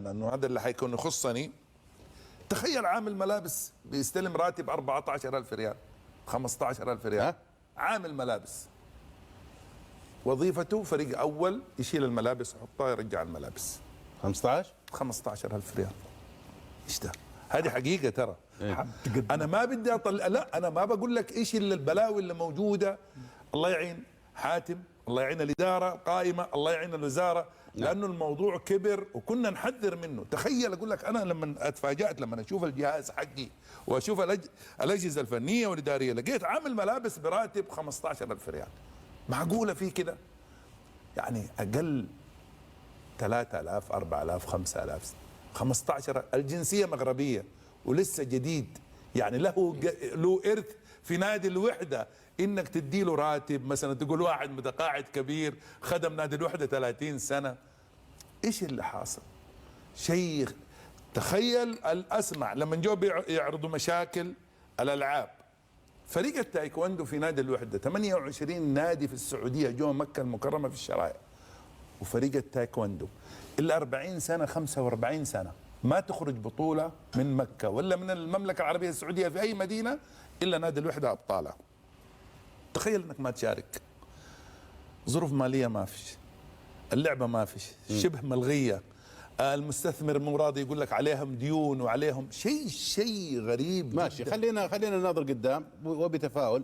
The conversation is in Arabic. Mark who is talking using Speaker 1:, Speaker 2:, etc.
Speaker 1: لانه هذا اللي حيكون يخصني. تخيل عامل ملابس بيستلم راتب 14,000 ريال 15,000 ريال. عامل ملابس وظيفته فريق اول يشيل الملابس يحطها يرجع الملابس.
Speaker 2: 15,000
Speaker 1: ريال. ايش ده؟ هذه حقيقه ترى.
Speaker 2: إيه؟
Speaker 1: انا ما بدي اطلع، لا انا ما بقول لك ايش الا البلاوي اللي موجوده. الله يعين حاتم، الله يعين الاداره القائمه، الله يعين الوزاره، لانه الموضوع كبر وكنا نحذر منه. تخيل اقول لك انا لما اتفاجات لما اشوف الجهاز حقي واشوف الاجهزه الفنيه والاداريه، لقيت عامل ملابس براتب 15,000 ريال. معقوله في كده؟ يعني اقل 3,000 4,000 5,000 15. الجنسيه مغربيه ولسه جديد، يعني له ارث في نادي الوحده، انك تدي له راتب مثلا. تقول واحد متقاعد كبير خدم نادي الوحده 30 سنه. ايش اللي حاصل؟ شيء. تخيل اسمع لما جو يعرضوا مشاكل الالعاب، فريق التايكوندو في نادي الوحده 28 نادي في السعوديه جو مكه المكرمه في الشرائع، وفريق التايكوندو الا 40 سنه 45 سنه ما تخرج بطوله من مكه ولا من المملكه العربيه السعوديه في اي مدينه الا نادي الوحده ابطالها. تخيل انك ما تشارك، ظروف ماليه ما فيش، اللعبه ما فيش، شبه ملغيه، المستثمر مو راضي يقول لك عليهم ديون وعليهم شيء غريب.
Speaker 2: ماشي. خلينا نناظر قدام وبتفاؤل.